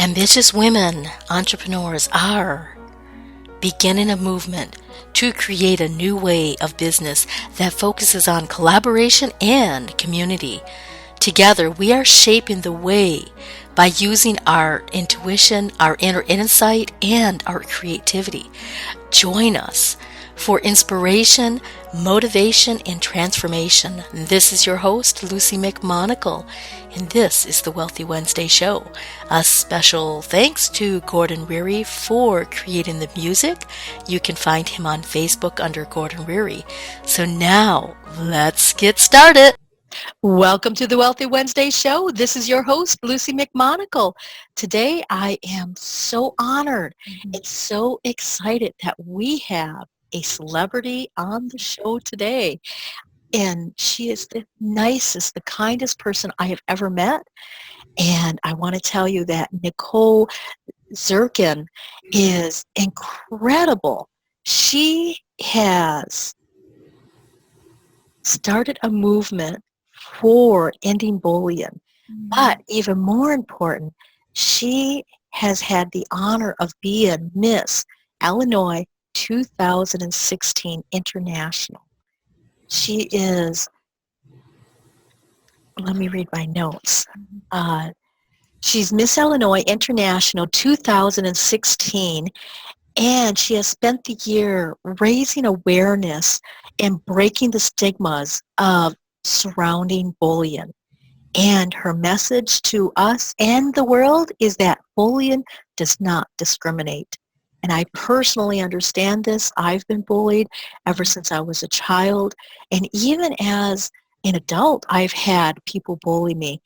Ambitious women, entrepreneurs are beginning a movement to create a new way of business that focuses on collaboration and community. Together, we are shaping the way by using our intuition, our inner insight, and our creativity. Join us for inspiration, motivation, and transformation. This is your host, Luci McMonagle, and this is the Wealthy Wednesday Show. A special thanks to Gordon Reary for creating the music. You can find him on Facebook under Gordon Reary. So now, let's get started. Welcome to the Wealthy Wednesday Show. This is your host, Luci McMonagle. Today, I am so honored and so excited that we have a celebrity on the show today. And she is the nicest, the kindest person I have ever met. And I want to tell you that Nicole Zwiercan is incredible. She has started a movement for ending bullying. But even more important, she has had the honor of being Miss Illinois 2016 International. She is, let me read my notes. She's Miss Illinois International 2016, and she has spent the year raising awareness and breaking the stigmas of surrounding bullying. And her message to us and the world is that bullying does not discriminate. And I personally understand this. I've been bullied ever since I was a child. And even as an adult, I've had people bully me.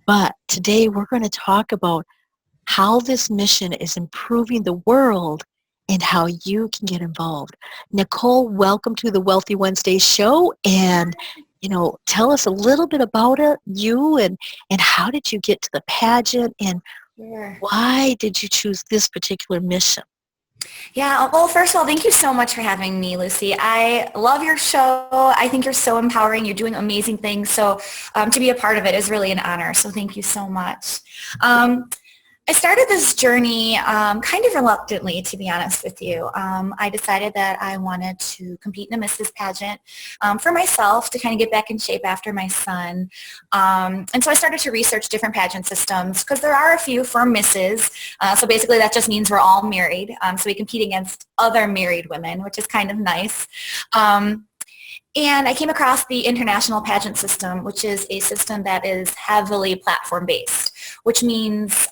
But today we're going to talk about how this mission is improving the world and how you can get involved. Nicole, welcome to the Wealthy Wednesday Show. And tell us a little bit about you and how did you get to the pageant and why did you choose this particular mission? Yeah, well, first of all, thank you so much for having me, Luci. I love your show. I think you're so empowering. You're doing amazing things. So to be a part of it is really an honor. So thank you so much. I started this journey kind of reluctantly, to be honest with you. I decided that I wanted to compete in a Mrs. pageant for myself to kind of get back in shape after my son. And so I started to research different pageant systems because there are a few for Mrs. So basically that just means we're all married. So we compete against other married women, which is kind of nice. And I came across the international pageant system, which is a system that is heavily platform-based, which means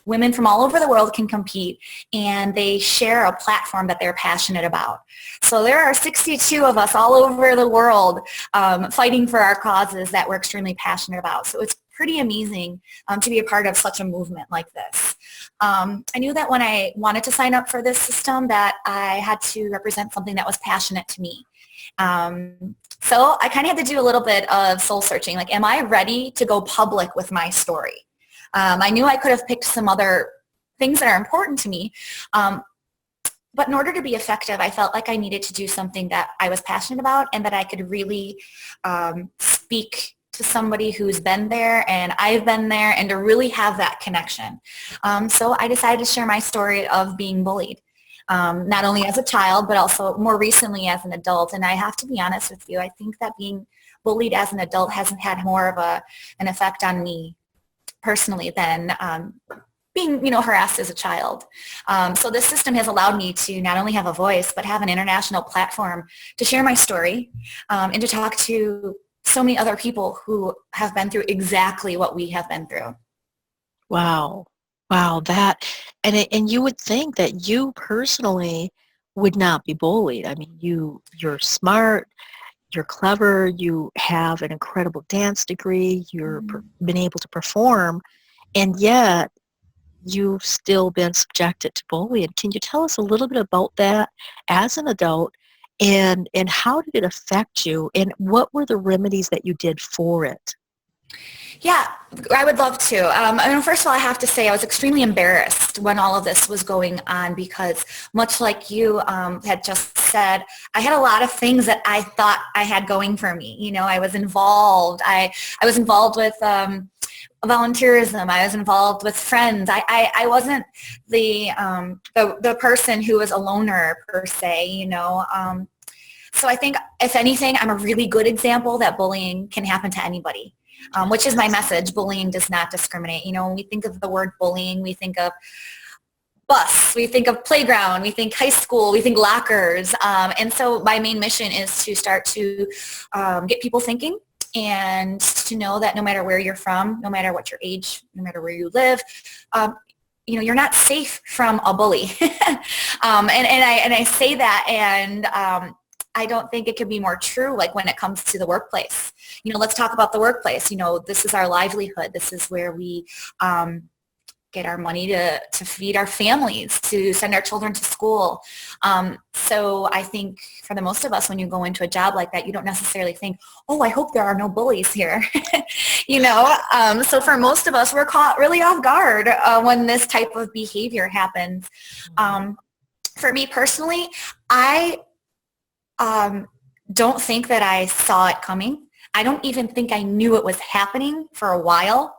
women from all over the world can compete, and they share a platform that they're passionate about. So there are 62 of us all over the world fighting for our causes that we're extremely passionate about. So it's pretty amazing to be a part of such a movement like this. I knew that when I wanted to sign up for this system that I had to represent something that was passionate to me. So I kind of had to do a little bit of soul searching. Like, am I ready to go public with my story? I knew I could have picked some other things that are important to me. But in order to be effective, I felt like I needed to do something that I was passionate about and that I could really speak to somebody who's been there and I've been there and to really have that connection. So I decided to share my story of being bullied. Not only as a child, but also more recently as an adult. And I have to be honest with you, I think that being bullied as an adult hasn't had more of an effect on me personally than being, harassed as a child. So this system has allowed me to not only have a voice, but have an international platform to share my story and to talk to so many other people who have been through exactly what we have been through. Wow, that, and you would think that you personally would not be bullied. I mean, you're smart, you're clever, you have an incredible dance degree, you've been able to perform, and yet you've still been subjected to bullying. Can you tell us a little bit about that as an adult, and how did it affect you, and what were the remedies that you did for it? Yeah, I would love to. First of all, I have to say I was extremely embarrassed when all of this was going on because much like you had just said, I had a lot of things that I thought I had going for me. I was involved. I was involved with volunteerism. I was involved with friends. I wasn't the person who was a loner per se, you know. So I think, if anything, I'm a really good example that bullying can happen to anybody, which is my message. Bullying does not discriminate. You know, when we think of the word bullying, we think of bus, we think of playground, we think high school, we think lockers. And so my main mission is to start to get people thinking, and to know that no matter where you're from, no matter what your age, no matter where you live, you know, you're not safe from a bully. And I say that, and I don't think it could be more true, like when it comes to the workplace. You know, let's talk about the workplace. You know, this is our livelihood. This is where we get our money to feed our families, to send our children to school. So I think for the most of us, when you go into a job like that, you don't necessarily think, oh, I hope there are no bullies here. You know, so for most of us, we're caught really off guard when this type of behavior happens. For me personally, I don't think that I saw it coming. I don't even think I knew it was happening for a while,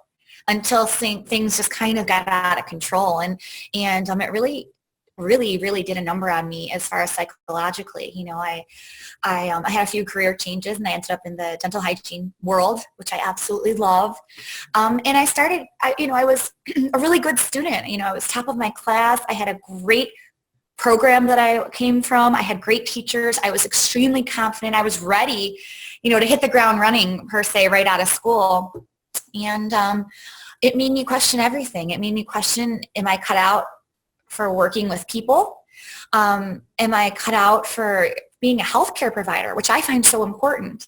until things just kind of got out of control. And it really did a number on me as far as psychologically. You know, I had a few career changes, and I ended up in the dental hygiene world, which I absolutely love. And I was a really good student. You know, I was top of my class. I had a great program that I came from. I had great teachers. I was extremely confident. I was ready, you know, to hit the ground running per se right out of school. And it made me question everything. It made me question, am I cut out for working with people? Am I cut out for being a healthcare provider, which I find so important?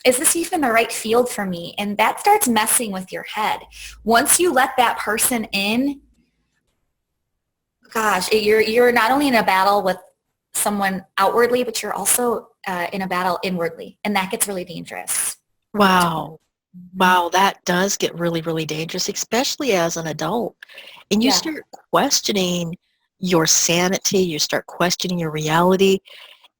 Is this even the right field for me? And that starts messing with your head. Once you let that person in, gosh, you're not only in a battle with someone outwardly, but you're also in a battle inwardly. And that gets really dangerous. Wow. Wow, that does get really, really dangerous, especially as an adult. And you start questioning your sanity, you start questioning your reality.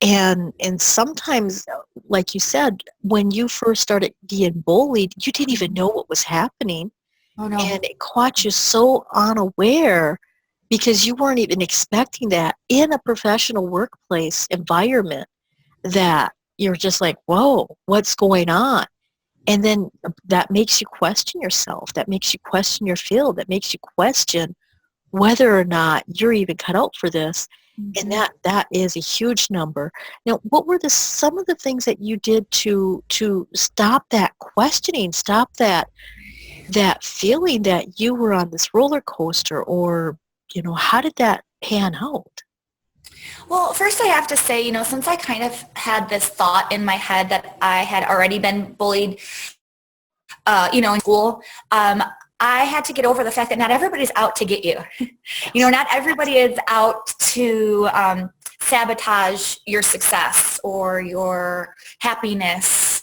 And sometimes, like you said, when you first started being bullied, you didn't even know what was happening. Oh, no. And it caught you so unaware because you weren't even expecting that in a professional workplace environment, that you're just like, whoa, what's going on? And then that makes you question yourself. That makes you question your field. That makes you question whether or not you're even cut out for this. Mm-hmm. And that is a huge number. Now, what were some of the things that you did to stop that questioning, stop that feeling that you were on this roller coaster? Or, you know, how did that pan out? Well, first I have to say, you know, since I kind of had this thought in my head that I had already been bullied, you know, in school, I had to get over the fact that not everybody's out to get you. You know, not everybody is out to sabotage your success or your happiness.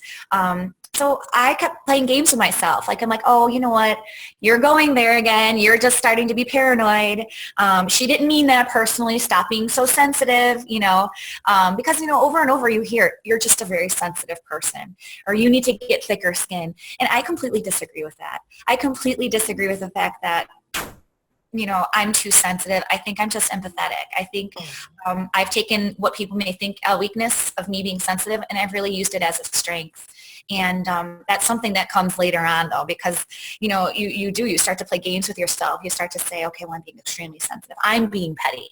So I kept playing games with myself. Like, I'm like, oh, you know what? You're going there again. You're just starting to be paranoid. She didn't mean that personally. Stop being so sensitive, you know, because, you know, over and over you hear, you're just a very sensitive person, or you need to get thicker skin. And I completely disagree with that. I completely disagree with the fact that, you know, I'm too sensitive. I think I'm just empathetic. I think I've taken what people may think a weakness of me being sensitive, and I've really used it as a strength. And that's something that comes later on, though, because, you know, you start to play games with yourself. You start to say, okay, well, I'm being extremely sensitive. I'm being petty.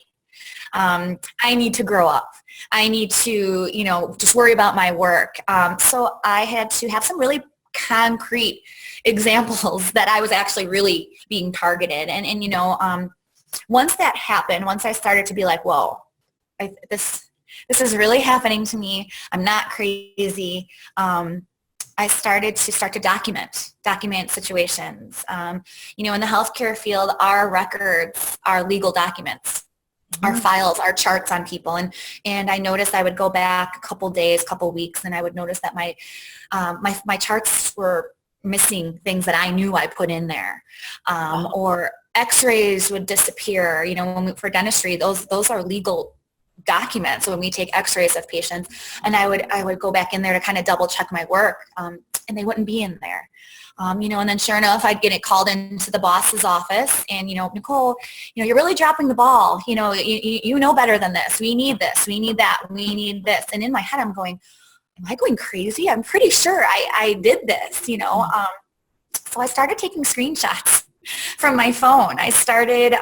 I need to grow up. I need to, you know, just worry about my work. So I had to have some really concrete examples that I was actually really being targeted. And you know, once that happened, once I started to be like, whoa, this is really happening to me. I'm not crazy. I started to document situations. You know, in the healthcare field, our records are legal documents, our files, our charts on people. And I noticed I would go back a couple days, couple weeks, and I would notice that my charts were missing things that I knew I put in there. Or x-rays would disappear. You know, for dentistry, those are legal documents when we take x-rays of patients, and I would go back in there to kind of double check my work, and they wouldn't be in there. And then sure enough, I'd get it called into the boss's office and, Nicole, you're really dropping the ball. You know better than this. We need this. We need that. We need this. And in my head, I'm going, am I going crazy? I'm pretty sure I did this, So I started taking screenshots from my phone. I started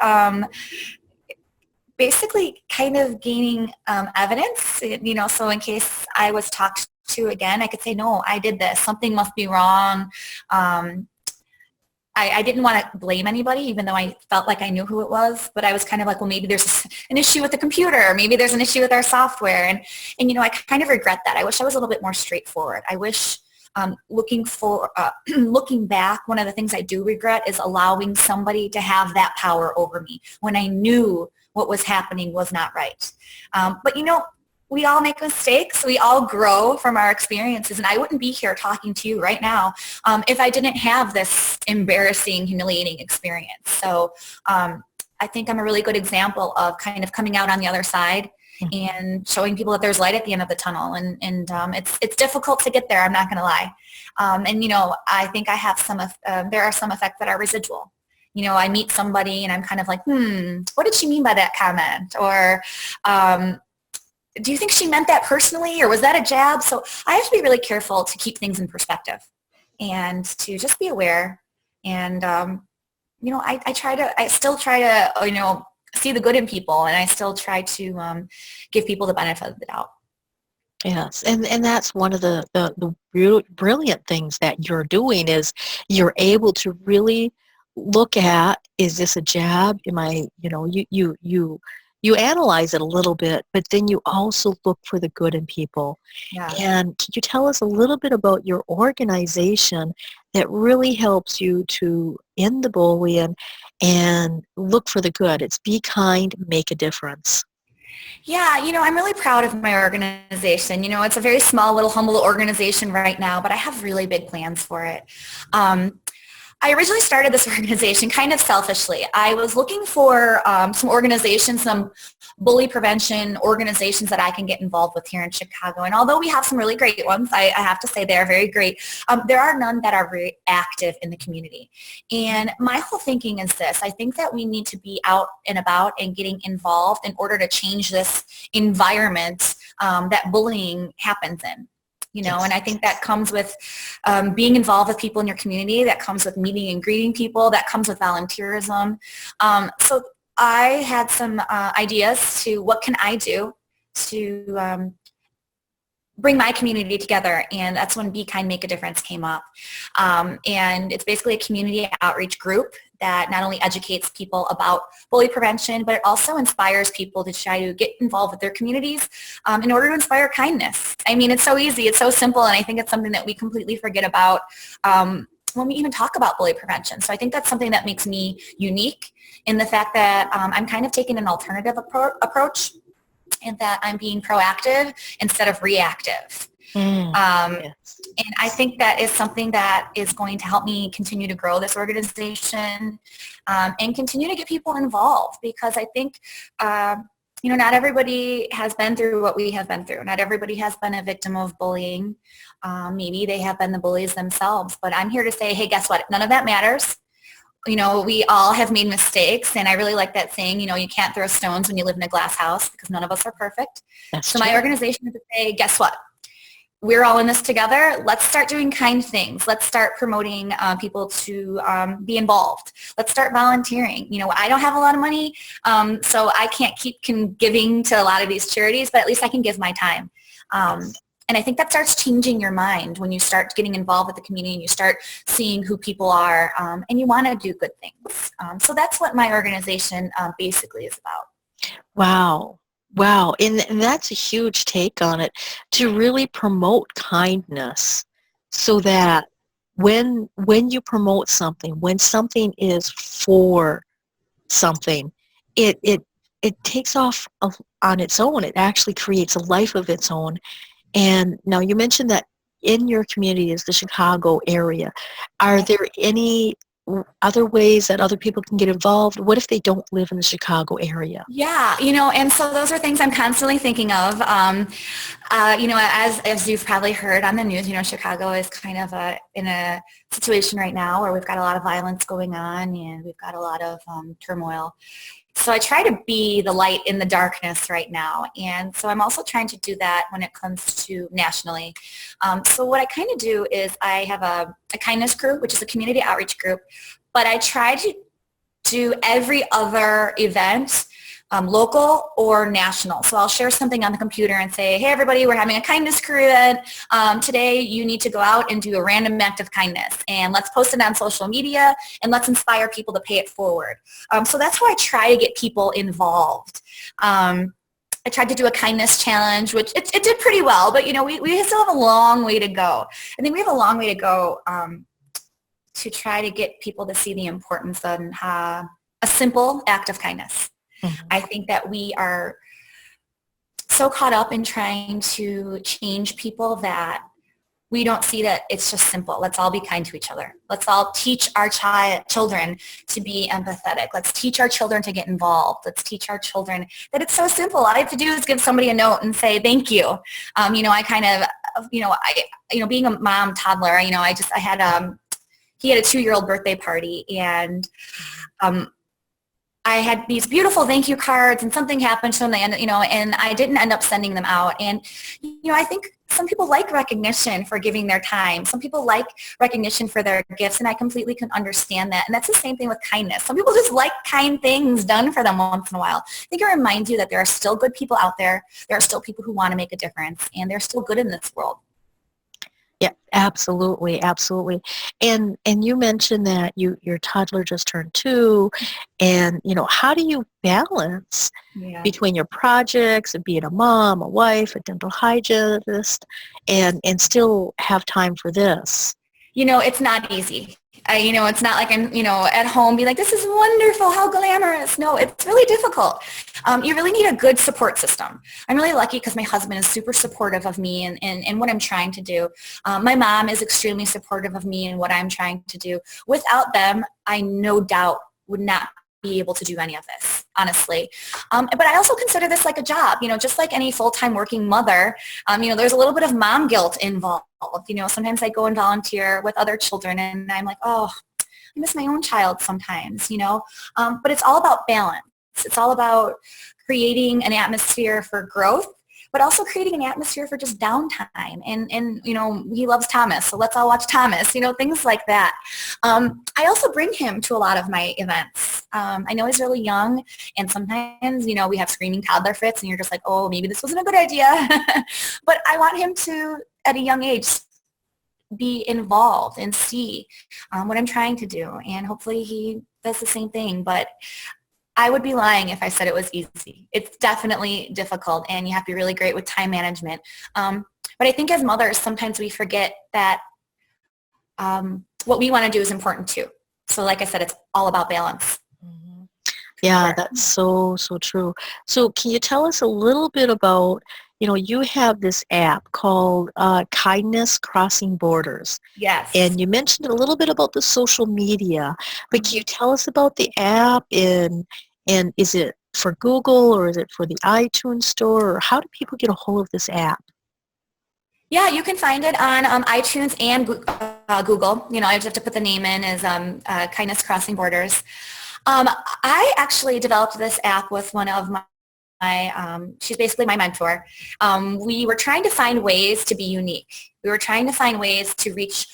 basically kind of gaining evidence, so in case I was talked to again, I could say, no, I did this. Something must be wrong. I didn't want to blame anybody, even though I felt like I knew who it was. But I was kind of like, well, maybe there's an issue with the computer. Maybe there's an issue with our software. And I kind of regret that. I wish I was a little bit more straightforward. I wish looking back, one of the things I do regret is allowing somebody to have that power over me when I knew what was happening was not right. But we all make mistakes. We all grow from our experiences. And I wouldn't be here talking to you right now if I didn't have this embarrassing, humiliating experience. So I think I'm a really good example of kind of coming out on the other side and showing people that there's light at the end of the tunnel. And it's difficult to get there, I'm not going to lie. I think I have there are some effects that are residual. I meet somebody and I'm kind of like, what did she mean by that comment? Or do you think she meant that personally, or was that a jab? So I have to be really careful to keep things in perspective and to just be aware. And, I still try to, see the good in people, and I still try to give people the benefit of the doubt. Yes, and that's one of the brilliant things that you're doing is you're able to really look at, is this a jab? Am I, you analyze it a little bit, but then you also look for the good in people. Yeah. And could you tell us a little bit about your organization that really helps you to end the bullying and look for the good? It's Be Kind, Make a Difference. Yeah, I'm really proud of my organization. It's a very small, little, humble organization right now, but I have really big plans for it. I originally started this organization kind of selfishly. I was looking for some organizations, some bully prevention organizations that I can get involved with here in Chicago. And although we have some really great ones, I have to say they are very great, there are none that are very active in the community. And my whole thinking is this. I think that we need to be out and about and getting involved in order to change this environment that bullying happens in. And I think that comes with being involved with people in your community, that comes with meeting and greeting people, that comes with volunteerism. So I had some ideas to what can I do to bring my community together, and that's when Be Kind, Make a Difference came up. And it's basically a community outreach group that not only educates people about bully prevention, but it also inspires people to try to get involved with their communities in order to inspire kindness. I mean, it's so easy, it's so simple, and I think it's something that we completely forget about when we even talk about bully prevention. So I think that's something that makes me unique in the fact that I'm kind of taking an alternative approach, and that I'm being proactive instead of reactive. Yes. And I think that is something that is going to help me continue to grow this organization and continue to get people involved, because I think, not everybody has been through what we have been through. Not everybody has been a victim of bullying. Maybe they have been the bullies themselves. But I'm here to say, hey, guess what? None of that matters. We all have made mistakes, and I really like that saying, you can't throw stones when you live in a glass house, because none of us are perfect. That's so true. My organization is to say, guess what? We're all in this together. Let's start doing kind things. Let's start promoting people to be involved. Let's start volunteering. I don't have a lot of money, so I can't keep giving to a lot of these charities, but at least I can give my time. And I think that starts changing your mind when you start getting involved with the community and you start seeing who people are, and you want to do good things. So that's what my organization basically is about. Wow. And that's a huge take on it, to really promote kindness, so that when you promote something, when something is for something, it takes off on its own. It actually creates a life of its own. And now you mentioned that in your community is the Chicago area. Are there any other ways that other people can get involved? What if they don't live in the Chicago area? Yeah, and so those are things I'm constantly thinking of. As you've probably heard on the news, Chicago is kind of in a situation right now where we've got a lot of violence going on and we've got a lot of turmoil. So I try to be the light in the darkness right now. And so I'm also trying to do that when it comes to nationally. So what I kind of do is I have a kindness group, which is a community outreach group, but I try to do every other event local or national. So I'll share something on the computer and say, hey, everybody, we're having a kindness crew event. Today, you need to go out and do a random act of kindness. And let's post it on social media, and let's inspire people to pay it forward. So that's how I try to get people involved. I tried to do a kindness challenge, which it did pretty well, but, we still have a long way to go. I think we have a long way to go to try to get people to see the importance of a simple act of kindness. Mm-hmm. I think that we are so caught up in trying to change people that we don't see that it's just simple. Let's all be kind to each other. Let's all teach our children to be empathetic. Let's teach our children to get involved. Let's teach our children that it's so simple. All I have to do is give somebody a note and say thank you. I kind of, being a mom toddler, he had a 2-year-old birthday party, and I had these beautiful thank you cards, and something happened to them, and I didn't end up sending them out. And, I think some people like recognition for giving their time. Some people like recognition for their gifts, and I completely can understand that. And that's the same thing with kindness. Some people just like kind things done for them once in a while. I think it reminds you that there are still good people out there. There are still people who want to make a difference, and they're still good in this world. Yeah, absolutely, absolutely. And you mentioned that your toddler just turned 2, and how do you balance between your projects and being a mom, a wife, a dental hygienist, and still have time for this? It's not easy. It's not like I'm, at home being like, this is wonderful, how glamorous. No, it's really difficult. You really need a good support system. I'm really lucky because my husband is super supportive of me and what I'm trying to do. My mom is extremely supportive of me and what I'm trying to do. Without them, I no doubt would not be able to do any of this, honestly. But I also consider this like a job, just like any full-time working mother. There's a little bit of mom guilt involved. Sometimes I go and volunteer with other children, and I'm like, oh, I miss my own child sometimes, But it's all about balance. It's all about creating an atmosphere for growth, but also creating an atmosphere for just downtime. And he loves Thomas, so let's all watch Thomas, things like that. I also bring him to a lot of my events. I know he's really young, and sometimes, we have screaming toddler fits, and you're just like, oh, maybe this wasn't a good idea. But I want him to, at a young age, be involved and see what I'm trying to do. And hopefully he does the same thing. But I would be lying if I said it was easy. It's definitely difficult, and you have to be really great with time management. But I think as mothers, sometimes we forget that what we want to do is important too. So like I said, it's all about balance. Mm-hmm. Yeah, that's so true. So can you tell us a little bit about, you have this app called Kindness Crossing Borders. Yes. And you mentioned a little bit about the social media, but can you tell us about the app, and is it for Google, or is it for the iTunes store, or how do people get a hold of this app? Yeah, you can find it on iTunes and Google. I just have to put the name in as Kindness Crossing Borders. I actually developed this app with one of my she's basically my mentor. We were trying to find ways to be unique. We were trying to find ways to reach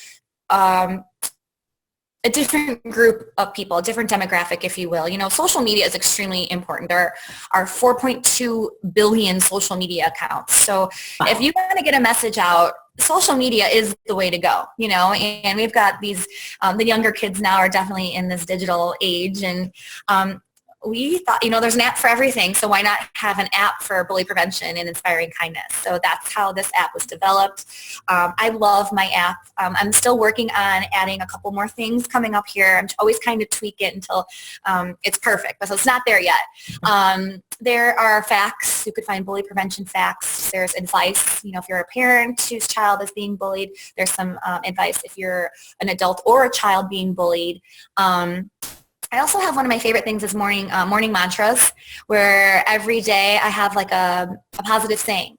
a different group of people, a different demographic, if you will. Social media is extremely important. There are 4.2 billion social media accounts. So if you want to get a message out, social media is the way to go, and we've got these, the younger kids now are definitely in this digital age. And we thought, there's an app for everything, so why not have an app for bully prevention and inspiring kindness? So that's how this app was developed. I love my app. I'm still working on adding a couple more things coming up here. I'm always kind of tweak it until it's perfect, but so it's not there yet. There are facts. You could find bully prevention facts. There's advice. If you're a parent whose child is being bullied, there's some advice if you're an adult or a child being bullied. I also have one of my favorite things is morning mantras, where every day I have like a positive saying.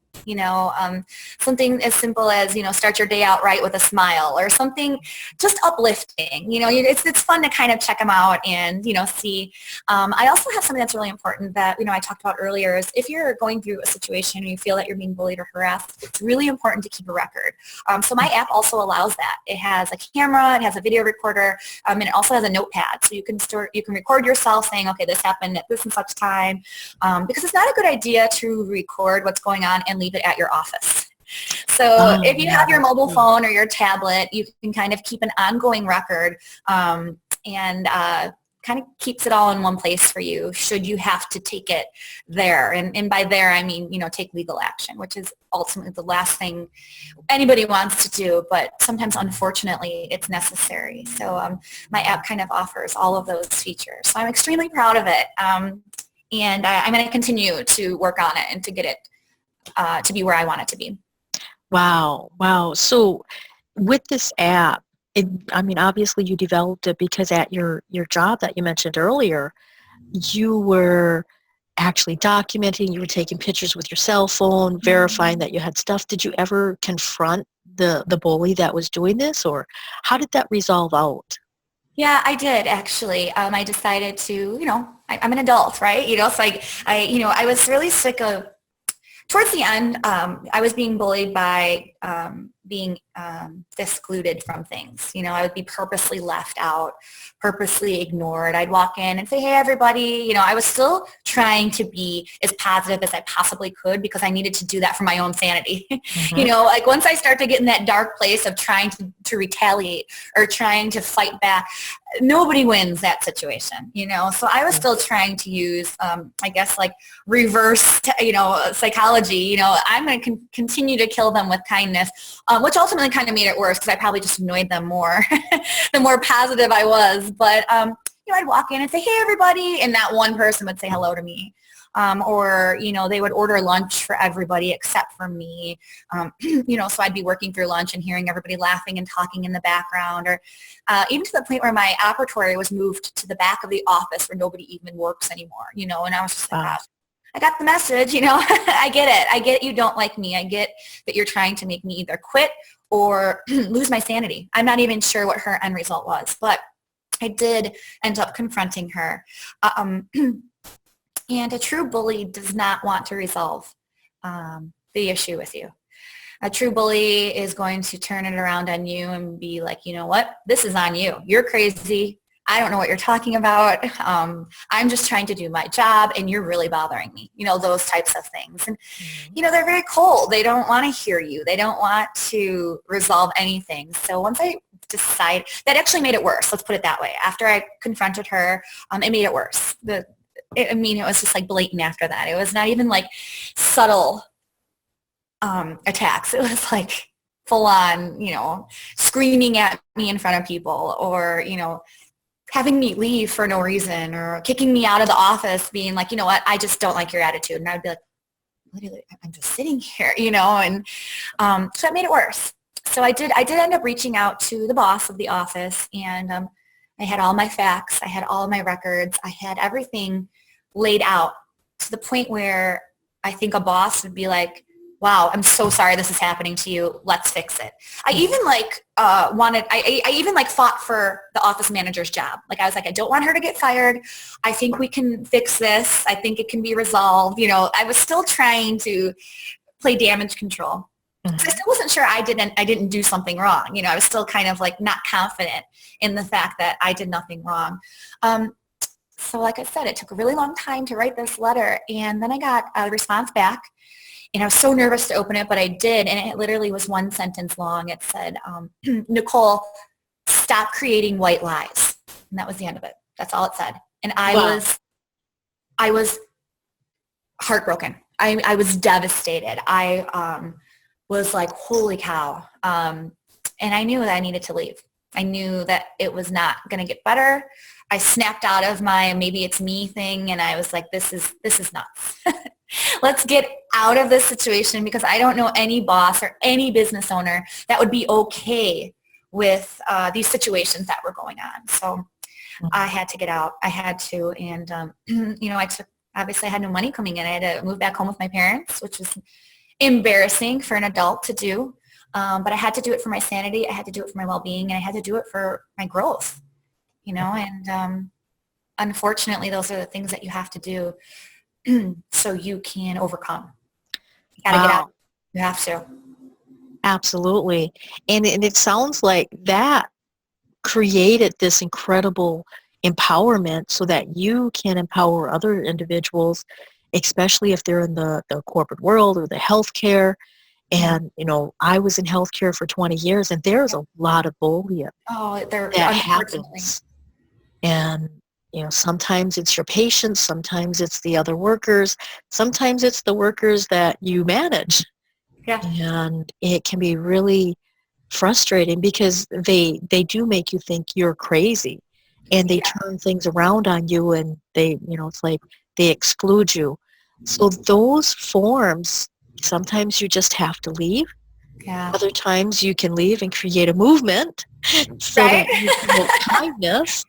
Something as simple as, start your day out right with a smile, or something just uplifting. It's fun to kind of check them out and, see. I also have something that's really important that, I talked about earlier is if you're going through a situation and you feel that you're being bullied or harassed, it's really important to keep a record. So my app also allows that. It has a camera, it has a video recorder, and it also has a notepad. So you can record yourself saying, okay, this happened at this and such time, because it's not a good idea to record what's going on and leave it at your office. So if you have your mobile phone or your tablet, you can kind of keep an ongoing record, and kind of keeps it all in one place for you should you have to take it there. And by there, I mean, take legal action, which is ultimately the last thing anybody wants to do, but sometimes, unfortunately, it's necessary. So my app kind of offers all of those features. So I'm extremely proud of it, and I'm going to continue to work on it and to get it to be where I want it to be. Wow. So with this app, obviously you developed it because at your job that you mentioned earlier, you were actually documenting, you were taking pictures with your cell phone, verifying that you had stuff. Did you ever confront the bully that was doing this, or how did that resolve out? Yeah, I did actually. I decided to, I'm an adult, right? It's like I was really sick of. Towards the end, I was being bullied by being excluded from things. I would be purposely left out, purposely ignored. I'd walk in and say, hey, everybody. I was still trying to be as positive as I possibly could because I needed to do that for my own sanity. Mm-hmm. Like once I start to get in that dark place of trying to retaliate or trying to fight back, nobody wins that situation, So I was still trying to use, I guess, like reverse, psychology. I'm going to continue to kill them with kindness, which ultimately kind of made it worse because I probably just annoyed them more the more positive I was. But, I'd walk in and say, hey, everybody, and that one person would say hello to me. Or, they would order lunch for everybody except for me. So I'd be working through lunch and hearing everybody laughing and talking in the background, or even to the point where my operatory was moved to the back of the office where nobody even works anymore, and I was just like, gosh, I got the message, I get it. I get you don't like me. I get that you're trying to make me either quit or lose my sanity. I'm not even sure what her end result was, but I did end up confronting her. And a true bully does not want to resolve the issue with you. A true bully is going to turn it around on you and be like, you know what? This is on you. You're crazy. I don't know what you're talking about. I'm just trying to do my job and you're really bothering me. Those types of things. And, they're very cold. They don't want to hear you. They don't want to resolve anything. So once I decide, that actually made it worse. Let's put it that way. After I confronted her, it made it worse. It was just like blatant after that. It was not even like subtle attacks. It was like full on, screaming at me in front of people, or, having me leave for no reason, or kicking me out of the office, being like, you know what, I just don't like your attitude. And I'd be like, literally, I'm just sitting here, and so that made it worse. So I did end up reaching out to the boss of the office, and I had all my facts. I had all my records. I had everything laid out to the point where I think a boss would be like, wow, I'm so sorry this is happening to you. Let's fix it. I even I even fought for the office manager's job. Like I was like, I don't want her to get fired. I think we can fix this. I think it can be resolved. I was still trying to play damage control. Mm-hmm. So I still wasn't sure I didn't do something wrong. I was still kind of like not confident in the fact that I did nothing wrong. So like I said, it took a really long time to write this letter, and then I got a response back, and I was so nervous to open it, but I did, and it literally was one sentence long. It said, Nicole, stop creating white lies. And that was the end of it. That's all it said. And I was I was heartbroken. I was devastated. I was like, holy cow. And I knew that I needed to leave. I knew that it was not going to get better. I snapped out of my maybe it's me thing, and I was like, this is nuts. Let's get out of this situation, because I don't know any boss or any business owner that would be okay with these situations that were going on. So I had to get out. I had to. And, obviously I had no money coming in. I had to move back home with my parents, which was embarrassing for an adult to do. But I had to do it for my sanity. I had to do it for my well-being, and I had to do it for my growth, and unfortunately, those are the things that you have to do so you can overcome. You got to get out. You have to. Absolutely. And it sounds like that created this incredible empowerment so that you can empower other individuals, especially if they're in the corporate world or the healthcare. And, I was in healthcare for 20 years, and there's a lot of bullying that happens. And, sometimes it's your patients, sometimes it's the other workers, sometimes it's the workers that you manage. Yeah. And it can be really frustrating because they do make you think you're crazy, and they turn things around on you, and they, it's like they exclude you. So those forms, sometimes you just have to leave. Yeah. Other times you can leave and create a movement so that you promote kindness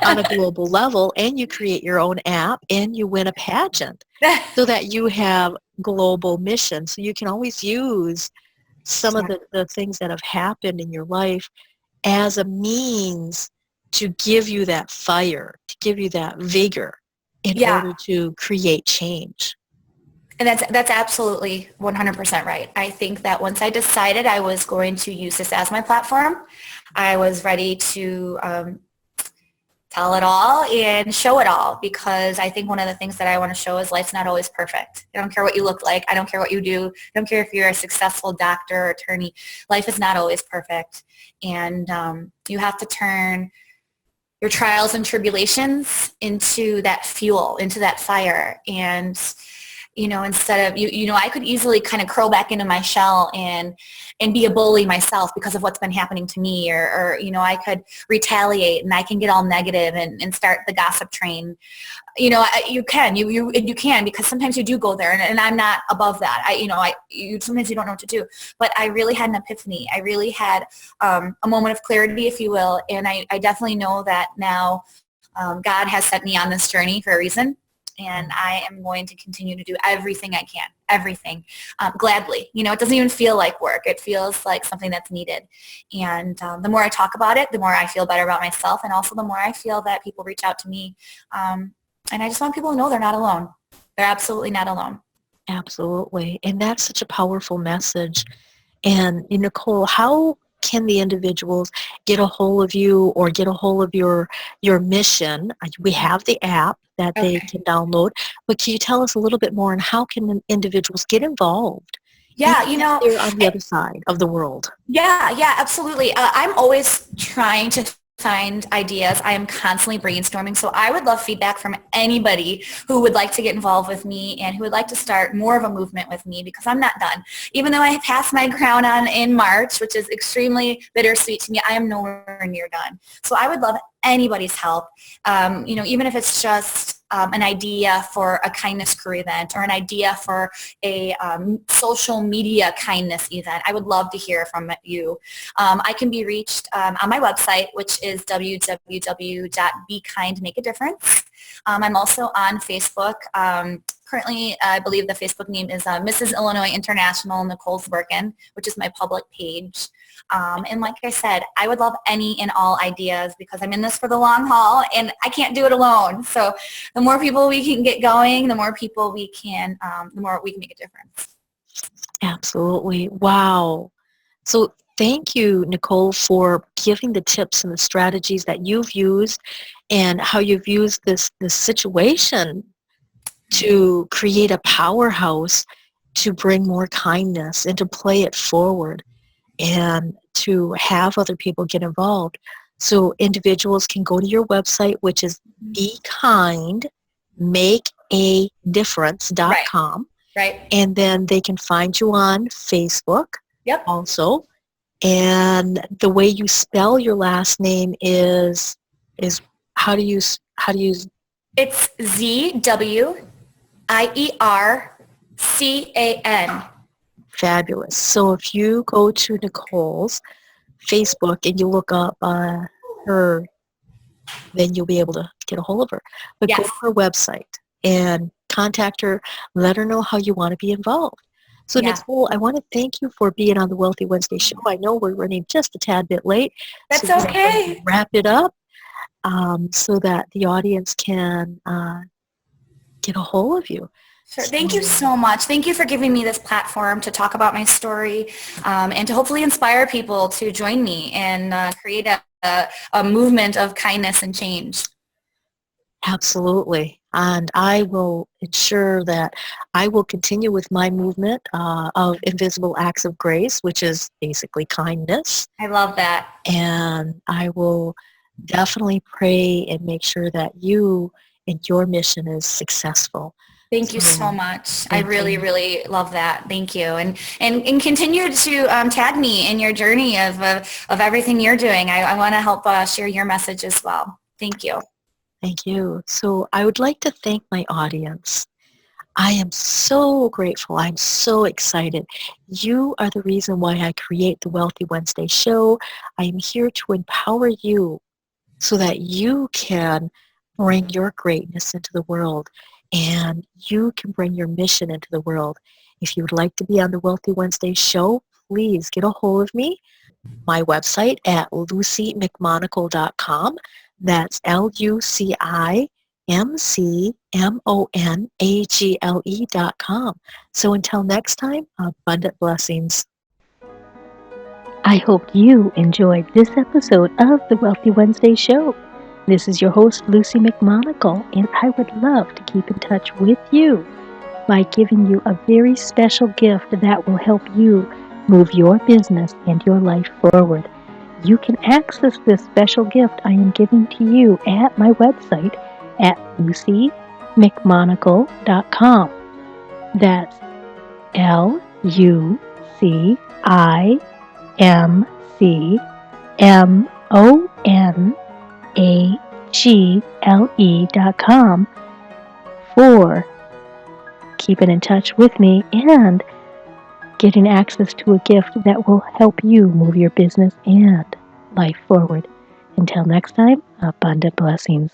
on a global level, and you create your own app, and you win a pageant so that you have global mission. So you can always use some of the things that have happened in your life as a means to give you that fire, to give you that vigor in order to create change. And that's absolutely 100% right. I think that once I decided I was going to use this as my platform, I was ready to tell it all and show it all, because I think one of the things that I want to show is life's not always perfect. I don't care what you look like. I don't care what you do. I don't care if you're a successful doctor or attorney. Life is not always perfect. And you have to turn your trials and tribulations into that fuel, into that fire. And instead of, I could easily kind of curl back into my shell and be a bully myself because of what's been happening to me, or I could retaliate, and I can get all negative and start the gossip train. You can, because sometimes you do go there, and I'm not above that. Sometimes you don't know what to do, but I really had an epiphany. I really had a moment of clarity, if you will. And I definitely know that now God has set me on this journey for a reason. And I am going to continue to do everything I can, everything, gladly. It doesn't even feel like work. It feels like something that's needed. And the more I talk about it, the more I feel better about myself. And also the more I feel that people reach out to me. And I just want people to know they're not alone. They're absolutely not alone. Absolutely. And that's such a powerful message. And Nicole, how can the individuals get a hold of you or get a hold of your mission? We have the app that they can download, but can you tell us a little bit more on how can individuals get involved? Yeah, they're on the other side of the world. Yeah, absolutely. I'm always trying to find ideas. I am constantly brainstorming. So I would love feedback from anybody who would like to get involved with me and who would like to start more of a movement with me, because I'm not done. Even though I passed my crown on in March, which is extremely bittersweet to me, I am nowhere near done. So I would love anybody's help, even if it's just an idea for a kindness career event or an idea for a social media kindness event. I would love to hear from you. I can be reached on my website, which is www.bekindmakeadifference. I'm also on Facebook. Currently, I believe the Facebook name is Mrs. Illinois International Nicole Zwiercan, which is my public page. And like I said, I would love any and all ideas, because I'm in this for the long haul and I can't do it alone. So the more people we can get going, the more people we can, the more we can make a difference. Absolutely. Wow. So thank you, Nicole, for giving the tips and the strategies that you've used and how you've used this situation to create a powerhouse to bring more kindness and to play it forward and to have other people get involved. So individuals can go to your website, which is makeadifference.com. Right. And then they can find you on Facebook Yep. also. And the way you spell your last name is how do you It's Zwiercan. fabulous. So if you go to Nicole's Facebook and you look up her, then you'll be able to get a hold of her. But go Yes. to her website and contact her, let her know how you want to be involved. So Yeah. Nicole, I want to thank you for being on the Wealthy Wednesday show. I know we're running just a tad bit late. That's so okay. Wrap it up so that the audience can get a hold of you. Sure. Thank you so much. Thank you for giving me this platform to talk about my story and to hopefully inspire people to join me and create a movement of kindness and change. Absolutely. And I will ensure that I will continue with my movement of invisible acts of grace, which is basically kindness. I love that. And I will definitely pray and make sure that you and your mission is successful. Thank you so much. I really, really love that. Thank you. And continue to tag me in your journey of everything you're doing. I want to help share your message as well. Thank you. Thank you. So I would like to thank my audience. I am so grateful. I'm so excited. You are the reason why I create the Wealthy Wednesday show. I am here to empower you so that you can bring your greatness into the world and you can bring your mission into the world. If you would like to be on the Wealthy Wednesday show, please get a hold of me. My website at lucimcmonagle.com. That's LuciMcMonagle.com. So until next time, abundant blessings. I hope you enjoyed this episode of the Wealthy Wednesday show. This is your host, Luci McMonagle, and I would love to keep in touch with you by giving you a very special gift that will help you move your business and your life forward. You can access this special gift I am giving to you at my website at lucimcmonagle.com. That's LuciMcMonagle.com for keeping in touch with me and getting access to a gift that will help you move your business and life forward. Until next time, abundant blessings.